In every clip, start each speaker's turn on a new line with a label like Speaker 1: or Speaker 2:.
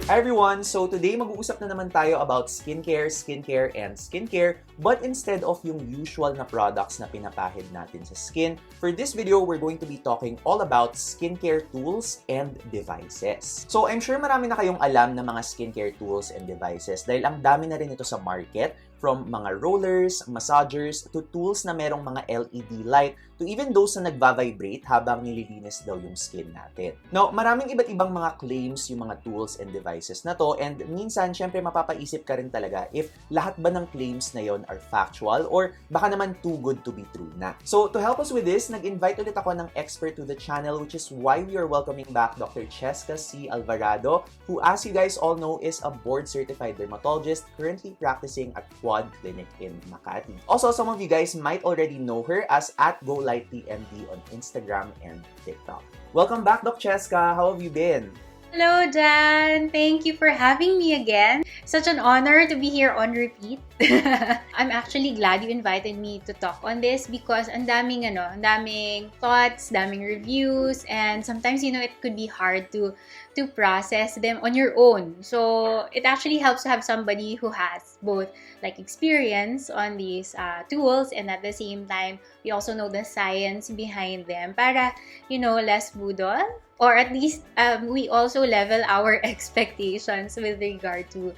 Speaker 1: Hi everyone! So today mag-uusap na naman tayo about skincare, and skincare, but instead of yung usual na products na pinapahid natin sa skin, for this video, we're going to be talking all about skincare tools and devices. So I'm sure marami na kayong alam na mga skincare tools and devices dahil ang dami na rin ito sa market, from mga rollers, massagers, to tools na merong mga LED light, to even those na nagva-vibrate habang nililinis daw yung skin natin. Now, maraming iba't ibang mga claims yung mga tools and devices na to, and minsan, syempre, mapapaisip ka rin talaga if lahat ba ng claims na yon are factual or baka naman too good to be true na. So, to help us with this, nag-invite ulit ako ng expert to the channel, which is why we are welcoming back Dr. Chesca Sy-Alvarado, who, as you guys all know, is a board-certified dermatologist currently practicing at Quad Clinic in Makati. Also, some of you guys might already know her as @GoLightlyMD on Instagram and TikTok. Welcome back, Doc Chesca. How have you been?
Speaker 2: Hello, Jan! Thank you for having me again. Such an honor to be here on repeat. I'm actually glad you invited me to talk on this because ang daming thoughts, daming reviews, and sometimes, it could be hard to process them on your own. So, it actually helps to have somebody who has both experience on these tools, and at the same time, we also know the science behind them para, less budol. Or at least, we also level our expectations with regard to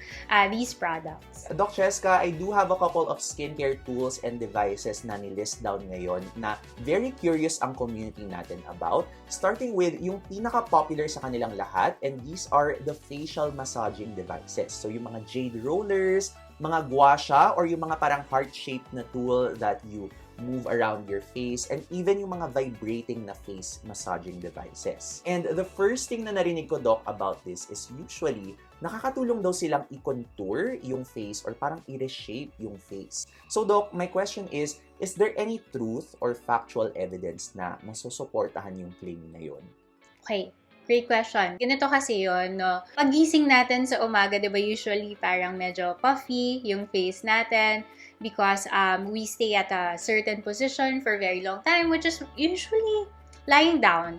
Speaker 2: these products.
Speaker 1: Doc Chesca, I do have a couple of skincare tools and devices na nilist down ngayon na very curious ang community natin about. Starting with yung pinaka-popular sa kanilang lahat, and these are the facial massaging devices. So yung mga Jade Rollers, mga gua sha, or yung mga parang heart-shaped na tool that you move around your face, and even yung mga vibrating na face massaging devices. And the first thing na narinig ko, Doc, about this is usually, nakakatulong daw silang i-contour yung face or parang i-reshape yung face. So, Doc, my question is there any truth or factual evidence na masusuportahan yung claim na yun?
Speaker 2: Okay. Great question. Ganito kasi yun, no? Pagising natin sa umaga, di ba, usually parang medyo puffy yung face natin because we stay at a certain position for a very long time, which is usually lying down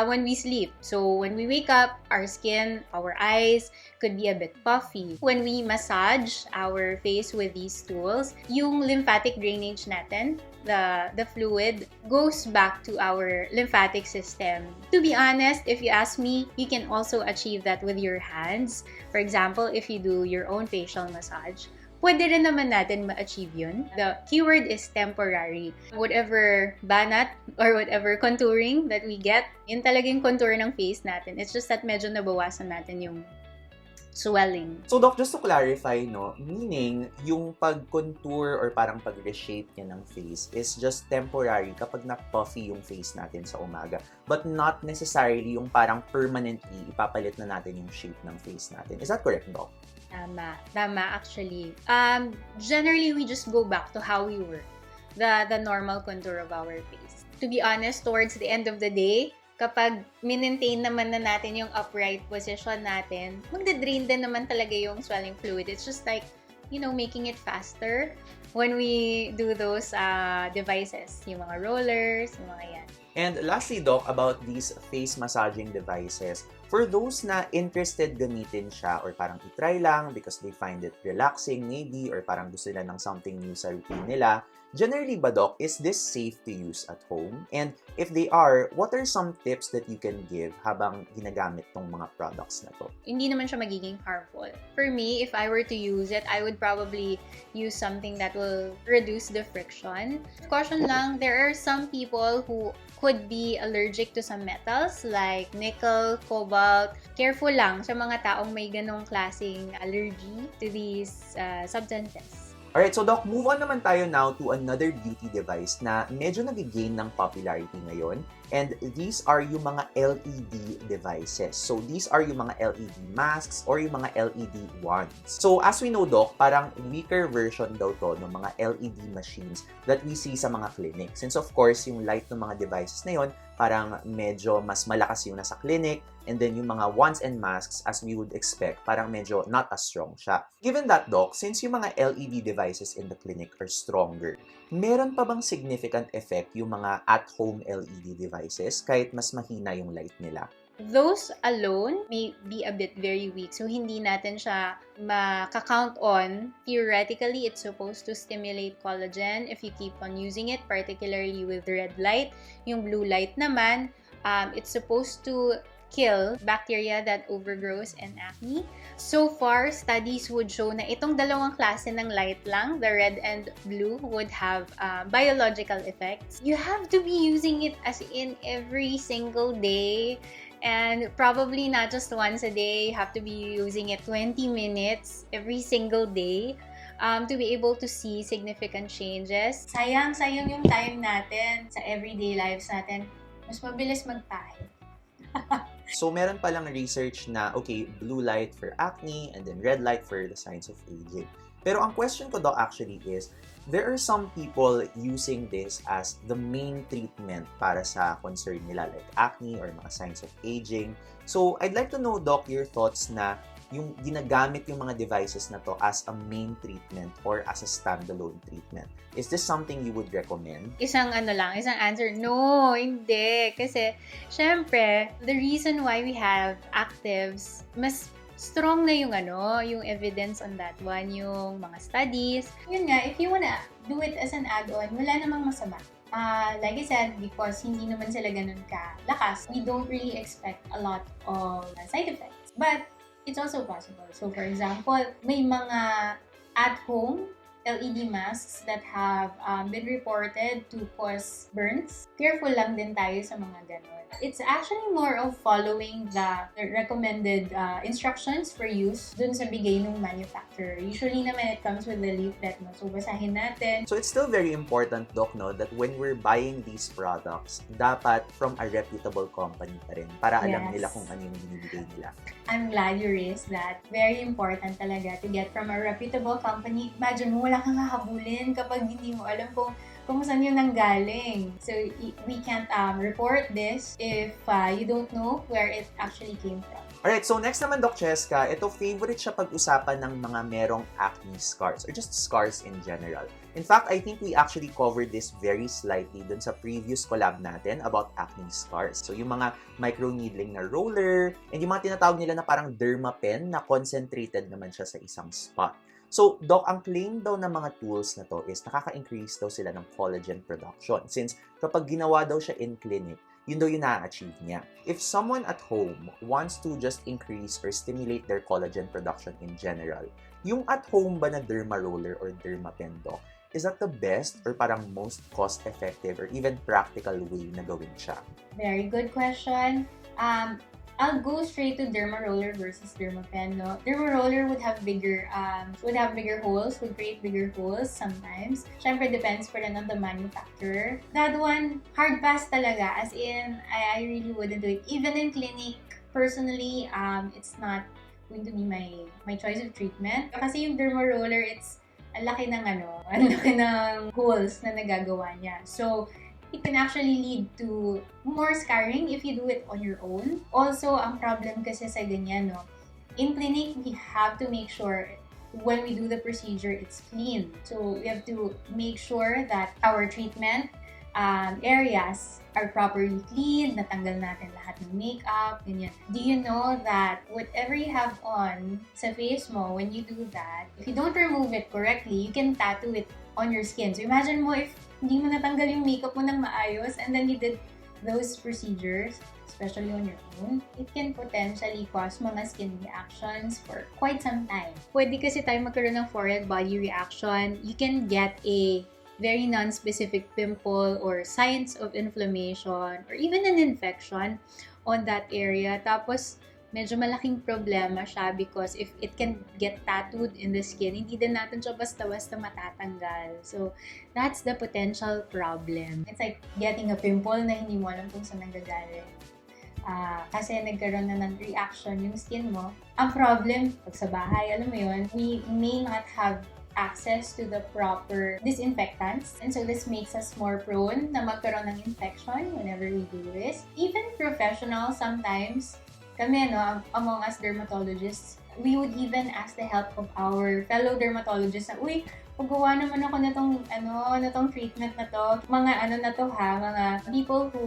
Speaker 2: when we sleep. So when we wake up, our skin, our eyes could be a bit puffy. When we massage our face with these tools, yung lymphatic drainage natin, the fluid goes back to our lymphatic system. To be honest, if you ask me, you can also achieve that with your hands. For example, if you do your own facial massage, pwede rin naman natin ma-achieve yun. The keyword is temporary. Whatever banat or whatever contouring that we get, yun talaga yung contour ng face natin. It's just that medyo nabawasan natin yung swelling.
Speaker 1: So, Doc, just to clarify, no, meaning, yung pag-contour or parang pag-reshape niya ng face is just temporary kapag na-puffy yung face natin sa umaga, but not necessarily yung parang permanently ipapalit na natin yung shape ng face natin. Is that correct, Doc?
Speaker 2: Tama actually. Generally, we just go back to how we were, the normal contour of our face. To be honest, towards the end of the day, kapag maintain naman na natin yung upright position natin, magda-drain din naman talaga yung swelling fluid. It's just like, making it faster when we do those devices. Yung mga rollers, yung mga yan.
Speaker 1: And lastly, Doc, about these face massaging devices, for those na interested gamitin siya or parang itry lang because they find it relaxing maybe or parang gusto nila ng something new sa routine nila, generally ba, Doc, is this safe to use at home? And if they are, what are some tips that you can give habang ginagamit tong mga products na to?
Speaker 2: Hindi naman siya magiging harmful. For me, if I were to use it, I would probably use something that will reduce the friction. Caution lang, there are some people who could be allergic to some metals like nickel, cobalt. Careful lang sa mga taong may ganong klaseng allergy to these substances.
Speaker 1: Alright, so Doc, move on naman tayo now to another beauty device na medyo nag-gain ng popularity ngayon. And these are yung mga LED devices. So these are yung mga LED masks or yung mga LED wands. So as we know, Doc, parang weaker version daw to ng mga LED machines that we see sa mga clinic. Since of course, yung light ng mga devices na yon parang medyo mas malakas yung nasa clinic, and then yung mga wands and masks, as we would expect, parang medyo not as strong siya. Given that, Doc, since yung mga LED devices in the clinic are stronger, meron pa bang significant effect yung mga at-home LED devices kahit mas mahina yung light nila?
Speaker 2: those alone may be a bit very weak. So, hindi natin siya makakount on. Theoretically, it's supposed to stimulate collagen if you keep on using it, particularly with red light. Yung blue light naman, it's supposed to kill bacteria that overgrows and acne. So far, studies would show na itong dalawang klase ng light lang, the red and blue, would have biological effects. You have to be using it as in every single day, and probably not just once a day. You have to be using it 20 minutes every single day to be able to see significant changes. Sayang yung time natin sa everyday lives natin. Mas mabilis magpahid.
Speaker 1: So, meron palang research na, okay, blue light for acne and then red light for the signs of aging. Pero ang question ko daw actually is, there are some people using this as the main treatment para sa concern nila like acne or mga signs of aging. So, I'd like to know, Doc, your thoughts na yung ginagamit yung mga devices na to as a main treatment or as a standalone treatment. Is this something you would recommend?
Speaker 2: Isang answer, no, hindi. Kasi, syempre, the reason why we have actives, mas strong na yung yung evidence on that one, yung mga studies. Yun nga, if you wanna do it as an add-on, wala namang masama. Like I said, because hindi naman sila ganun kalakas, we don't really expect a lot of side effects. But, it's also possible. So, for example, may mga at-home LED masks that have been reported to cause burns. Careful lang din tayo sa mga ganon. It's actually more of following the recommended instructions for use dun sa bigay ng manufacturer. Usually naman it comes with the leaflet, no? So, basahin natin.
Speaker 1: So, it's still very important, Doc, no, that when we're buying these products, dapat from a reputable company pa rin para alam nila kung ano yung binibigay nila.
Speaker 2: I'm glad you raised that. Very important talaga to get from a reputable company. Imagine mo, wala kang hahabulin kapag hindi mo alam kung saan yun nanggaling. So, we can't report this if you don't know where it actually came from.
Speaker 1: Alright, so next naman, Doc Chesca, ito favorite siya pag-usapan ng mga merong acne scars or just scars in general. In fact, I think we actually covered this very slightly dun sa previous collab natin about acne scars. So, yung mga microneedling na roller and yung mga tinatawag nila na parang derma pen na concentrated naman siya sa isang spot. So, Doc, ang claim daw ng mga tools na to is nakaka-increase daw sila ng collagen production since kapag ginawa daw siya in clinic, yun daw yung na-achieve niya. If someone at home wants to just increase or stimulate their collagen production in general, yung at home ba na Dermaroller or Derma pen, Doc, is that the best or parang most cost-effective or even practical way na gawin siya?
Speaker 2: Very good question. I'll go straight to Dermaroller versus Derma pen. No? Dermaroller would have bigger holes, would create bigger holes sometimes. Syempre, depends pa rin on the manufacturer. That one, hard pass talaga. As in, I really wouldn't do it. Even in clinic, personally, it's not going to be my choice of treatment. Kasi yung Dermaroller, it's ang laki ng holes na nagagawa niya. So, it can actually lead to more scarring if you do it on your own. Also, ang problem kasi sa ganyan, no, in clinic, we have to make sure when we do the procedure, it's clean. So, we have to make sure that our treatment areas are properly clean, natanggal natin lahat ng makeup, ganyan. Do you know that whatever you have on sa face mo, when you do that, if you don't remove it correctly, you can tattoo it on your skin. So, imagine mo if hindi mo natanggal yung makeup mo ng maayos and then you did those procedures, especially on your own, it can potentially cause mga skin reactions for quite some time. Pwede kasi tayo magkaroon ng forehead body reaction. You can get a very non-specific pimple or signs of inflammation or even an infection on that area. Tapos, medyo malaking problema siya because if it can get tattooed in the skin, hindi din natin siya basta-basta matatanggal. So, that's the potential problem. It's like getting a pimple na hindi mo alam kung saan nanggagaling. Kasi nagkaroon na ng reaction yung skin mo. Ang problem, pag sa bahay, alam mo yun, we may not have access to the proper disinfectants. And so this makes us more prone na magkaroon ng infection whenever we do this. Even professionals sometimes, kami, no, among us dermatologists, We would even ask the help of our fellow dermatologists na, uy, paggawa naman ako na tong treatment na to. Mga ano na to ha, mga people who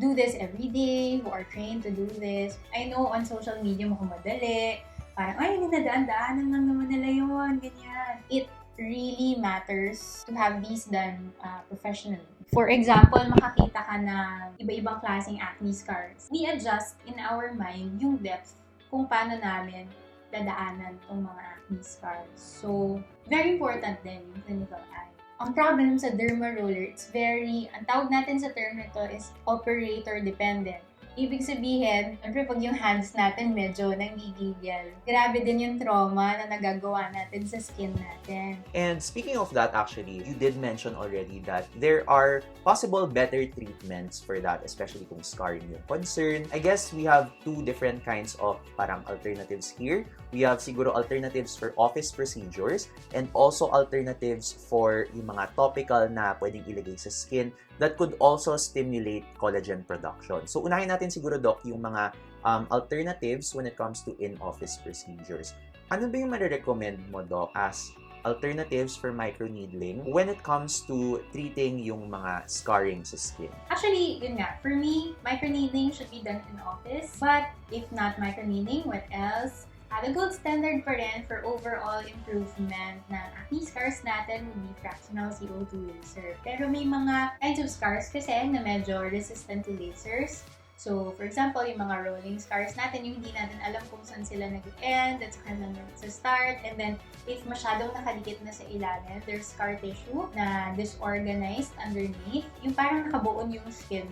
Speaker 2: do this every day, who are trained to do this. I know on social media madali. Parang, ay, dinadaan-daanan lang naman nila yun, ganyan. It really matters to have these done professionally. For example, makakita ka ng iba-ibang klaseng acne scars. We adjust in our mind yung depth kung paano namin dadaanan tong mga acne scars. So, very important din yung clinical eye. Ang problem sa Dermaroller, ang tawag natin sa term nito is operator dependent. Ibig sabihin, syempre pag yung hands natin medyo nanggigigil, grabe din yung trauma na nagagawa natin sa skin natin.
Speaker 1: And speaking of that, actually, you did mention already that there are possible better treatments for that, especially kung scarring yung concern. I guess we have two different kinds of parang alternatives here. We have siguro alternatives for office procedures and also alternatives for yung mga topical na pwedeng ilagay sa skin that could also stimulate collagen production. So, unahin natin siguro, Doc, yung mga alternatives when it comes to in-office procedures. Ano ba yung marirecommend mo, Doc, as alternatives for microneedling when it comes to treating yung mga scarring sa skin?
Speaker 2: Actually, yun nga, for me, microneedling should be done in office. But if not microneedling, what else? The gold standard pa rin for overall improvement ng acne scars natin would be fractional CO2 laser. Pero may mga kinds of scars kasi na medyo resistant to lasers. So, for example, yung mga rolling scars natin, yung hindi natin alam kung saan sila nag-end, at saka lang sa start. And then, if masyadong nakadikit na sa ilalim, there's scar tissue na disorganized underneath. Yung parang nakabuon yung skin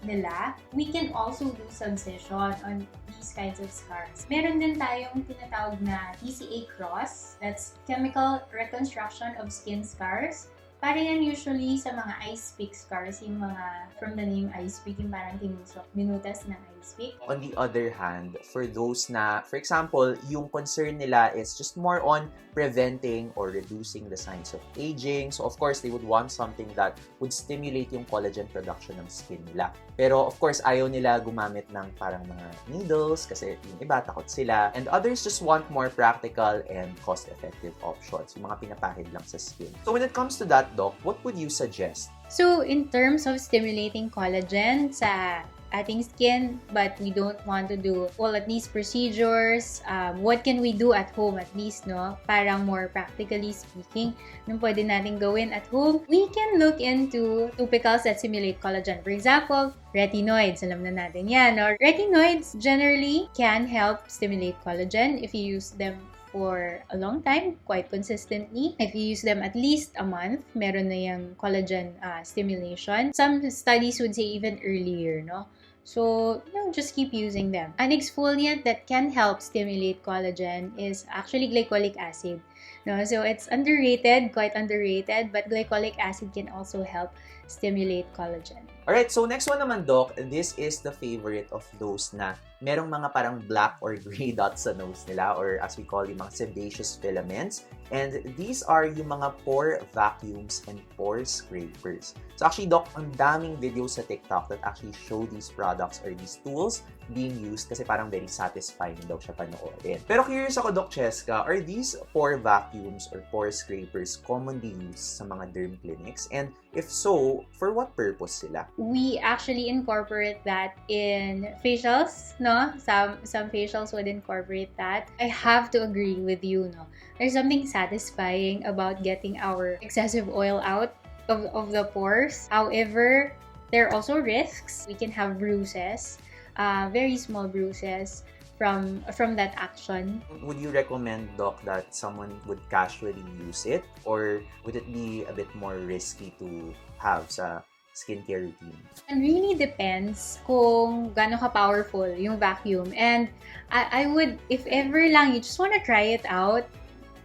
Speaker 2: nila, we can also do subcision on these kinds of scars. Meron din tayong tinatawag na TCA cross, that's chemical reconstruction of skin scars. Para yan usually sa mga ice pick scars, yung mga from the name ice pick, yung parang tinusok, minutas ng ice pick.
Speaker 1: On the other hand, for those na, for example, yung concern nila is just more on preventing or reducing the signs of aging. So, of course, they would want something that would stimulate yung collagen production ng skin nila. Pero, of course, ayaw nila gumamit ng parang mga needles kasi yung iba takot sila. And others just want more practical and cost-effective options, yung mga pinapahid lang sa skin. So, when it comes to that, Doc, what would you suggest?
Speaker 2: So, in terms of stimulating collagen sa ating skin, but we don't want to do all at least procedures, what can we do at home at least, no? Parang more practically speaking, nung pwede natin gawin at home, we can look into topicals that stimulate collagen. For example, retinoids, alam na natin yan, no? Retinoids generally can help stimulate collagen if you use them for a long time, quite consistently. If you use them at least a month, meron na yung collagen stimulation. Some studies would say even earlier, no? So, just keep using them. An exfoliant that can help stimulate collagen is actually glycolic acid. No, so it's underrated, quite underrated, but glycolic acid can also help stimulate collagen.
Speaker 1: Alright, so next one naman, Doc, this is the favorite of those na merong mga parang black or gray dots sa nose nila, or as we call yung mga sebaceous filaments. And these are yung mga pore vacuums and pore scrapers. So actually, Doc, ang daming videos sa TikTok that actually show these products or these tools being used kasi parang very satisfying daw siya panoorin. Pero curious ako, Doc Chesca, are these pore vacuums or pore scrapers commonly used sa mga derm clinics? And if so, for what purpose sila?
Speaker 2: We actually incorporate that in facials, no? Some facials would incorporate that. I have to agree with you, no? There's something satisfying about getting our excessive oil out of the pores. However, there are also risks. We can have bruises, very small bruises from that action.
Speaker 1: Would you recommend, Doc, that someone would casually use it? Or would it be a bit more risky to have sa skincare routine?
Speaker 2: It really depends kung gaano ka-powerful yung vacuum. And I would, if ever lang, you just want to try it out,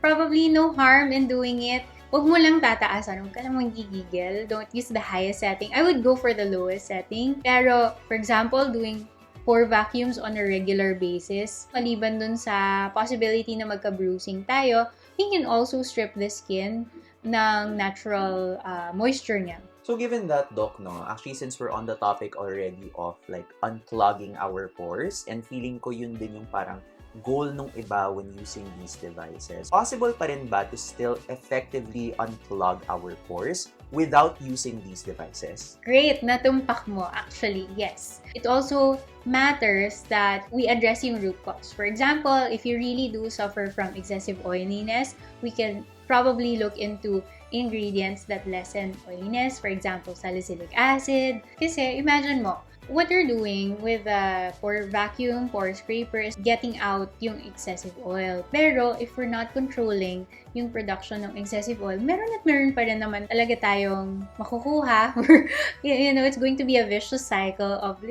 Speaker 2: probably no harm in doing it. Huwag mo lang tataasan. Huwag ka lang magigigil. Don't use the highest setting. I would go for the lowest setting. Pero, for example, doing pore vacuums on a regular basis, maliban dun sa possibility na magka-bruising tayo, we can also strip the skin ng natural moisture niya.
Speaker 1: So given that, Doc, no, actually since we're on the topic already of like unclogging our pores, and feeling ko yun din yung parang goal nung iba when using these devices. Possible pa rin ba to still effectively unclog our pores without using these devices?
Speaker 2: Great, natumpak mo. Actually, yes. It also matters that we address yung root cause. For example, if you really do suffer from excessive oiliness, we can probably look into ingredients that lessen oiliness. For example, salicylic acid. Kasi imagine mo, what you're doing with the pore vacuum, pore scraper is getting out yung excessive oil. Pero if we're not controlling yung production ng excessive oil, meron pa rin naman talaga tayong makukuha. It's going to be a vicious cycle of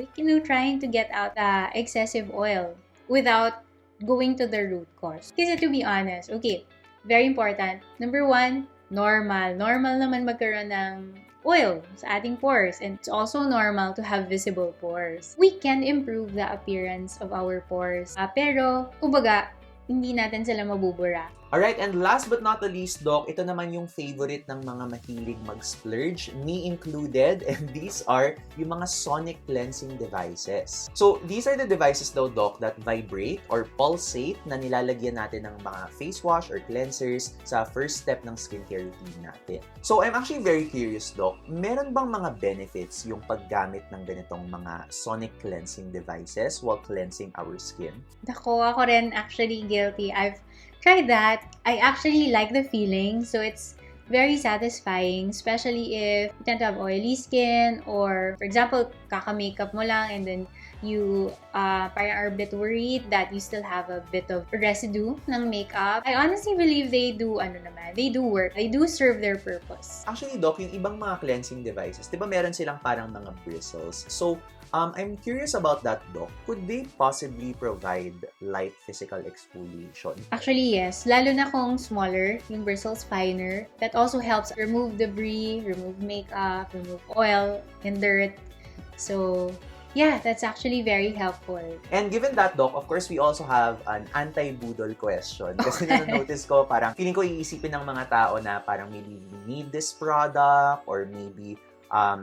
Speaker 2: trying to get out the excessive oil without going to the root cause. Kasi to be honest, okay, very important. Number one, normal. Normal naman magkaroon ng oil sa ating pores, and it's also normal to have visible pores. We can improve the appearance of our pores, pero kumbaga, hindi natin sila mabubura.
Speaker 1: Alright, and last but not the least, Doc, ito naman yung favorite ng mga mahilig mag-splurge, me included, and these are yung mga sonic cleansing devices. So, these are the devices daw, Doc, that vibrate or pulsate na nilalagyan natin ng mga face wash or cleansers sa first step ng skincare routine natin. So, I'm actually very curious, Doc, meron bang mga benefits yung paggamit ng ganitong mga sonic cleansing devices while cleansing our skin?
Speaker 2: Ako rin actually guilty. I've tried that. I actually like the feeling, so it's very satisfying, especially if you tend to have oily skin, or for example, kaka-makeup mo lang and then you parang are a bit worried that you still have a bit of residue ng makeup. I honestly believe they do work. They do serve their purpose.
Speaker 1: Actually, Doc, yung ibang mga cleansing devices, di ba meron silang parang mga bristles? So, I'm curious about that, Doc. Could they possibly provide light physical exfoliation?
Speaker 2: Actually, yes. Lalo na kung smaller, yung bristles finer. That also helps remove debris, remove makeup, remove oil and dirt. So, yeah, that's actually very helpful.
Speaker 1: And given that, Doc, of course, we also have an anti-budol question. Kasi na-notice ko, parang feeling ko iisipin ng mga tao na parang maybe we need this product, or maybe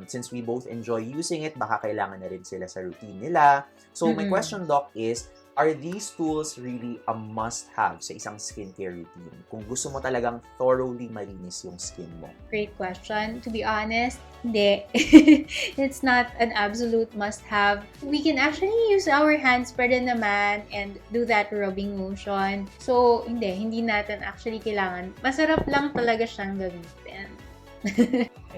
Speaker 1: since we both enjoy using it, baka kailangan na rin sila sa routine nila. So, my question, Doc, is, are these tools really a must-have sa isang skincare routine? Kung gusto mo talagang thoroughly malinis yung skin mo.
Speaker 2: Great question. To be honest, hindi. It's not an absolute must-have. We can actually use our hands pa rin naman and do that rubbing motion. So, hindi natin actually kailangan. Masarap lang talaga siyang gamitin.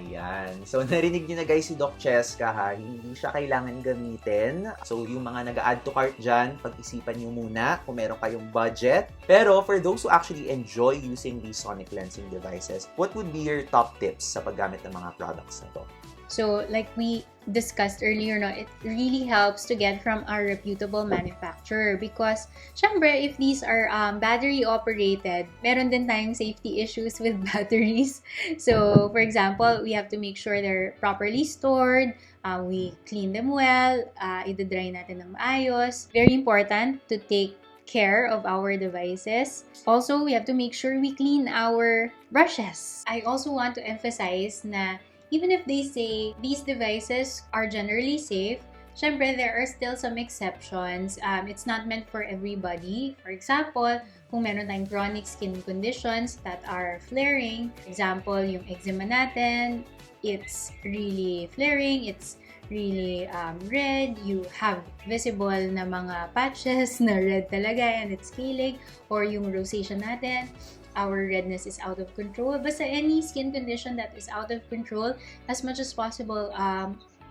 Speaker 1: Ayan. So, narinig niyo na guys si Doc Chesca, ha? Hindi siya kailangan gamitin. So, yung mga nag-add to cart dyan, pag-isipan niyo muna kung meron kayong budget. Pero, for those who actually enjoy using these sonic cleansing devices, what would be your top tips sa paggamit ng mga products na to?
Speaker 2: So, like we discussed earlier, it really helps to get from a reputable manufacturer because, syempre, if these are battery-operated, meron din tayong safety issues with batteries. So, for example, we have to make sure they're properly stored, we clean them well, i-dry natin ng maayos. Very important to take care of our devices. Also, we have to make sure we clean our brushes. I also want to emphasize na even if they say these devices are generally safe, syempre there are still some exceptions. It's not meant for everybody. For example, kung meron tayong chronic skin conditions that are flaring, for example, yung eczema natin, it's really flaring, it's really red, you have visible na mga patches na red talaga and it's scaling, or yung rosacea natin, our redness is out of control. Basta any skin condition that is out of control, as much as possible,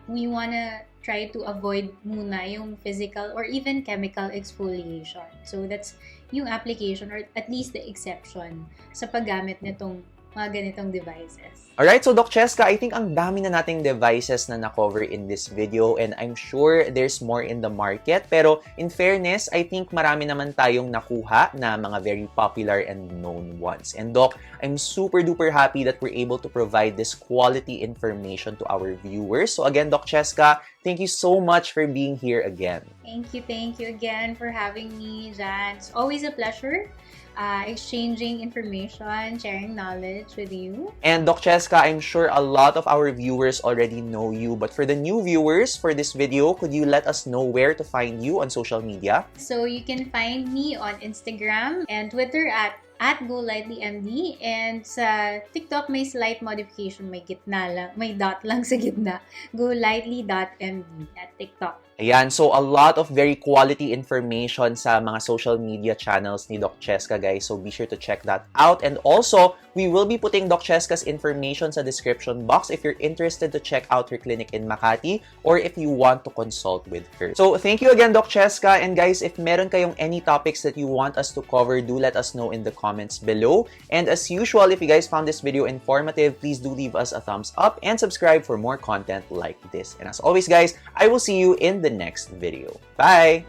Speaker 2: we wanna try to avoid muna yung physical or even chemical exfoliation. So that's yung application, or at least the exception sa paggamit nitong mga ganitong devices.
Speaker 1: Alright, so Doc Chesca, I think ang dami na nating devices na na-cover in this video, and I'm sure there's more in the market. Pero in fairness, I think marami naman tayong nakuha na mga very popular and known ones. And Doc, I'm super duper happy that we're able to provide this quality information to our viewers. So again, Doc Chesca, thank you so much for being here again.
Speaker 2: Thank you again for having me, Jan. It's always a pleasure exchanging information, sharing knowledge with you.
Speaker 1: And Doc Chesca, I'm sure a lot of our viewers already know you, but for the new viewers for this video, could you let us know where to find you on social media?
Speaker 2: So you can find me on Instagram and Twitter at GoLightlyMD, and sa TikTok may slight modification, may gitna lang, may dot lang sa gitna. GoLightly.md at TikTok.
Speaker 1: Ayan, so a lot of very quality information sa mga social media channels ni Doc Chesca, guys. So be sure to check that out. And also, we will be putting Doc Chesca's information sa description box if you're interested to check out her clinic in Makati or if you want to consult with her. So thank you again, Doc Chesca. And guys, if meron kayong any topics that you want us to cover, do let us know in the comments below. And as usual, if you guys found this video informative, please do leave us a thumbs up and subscribe for more content like this. And as always, guys, I will see you in the next video. Bye!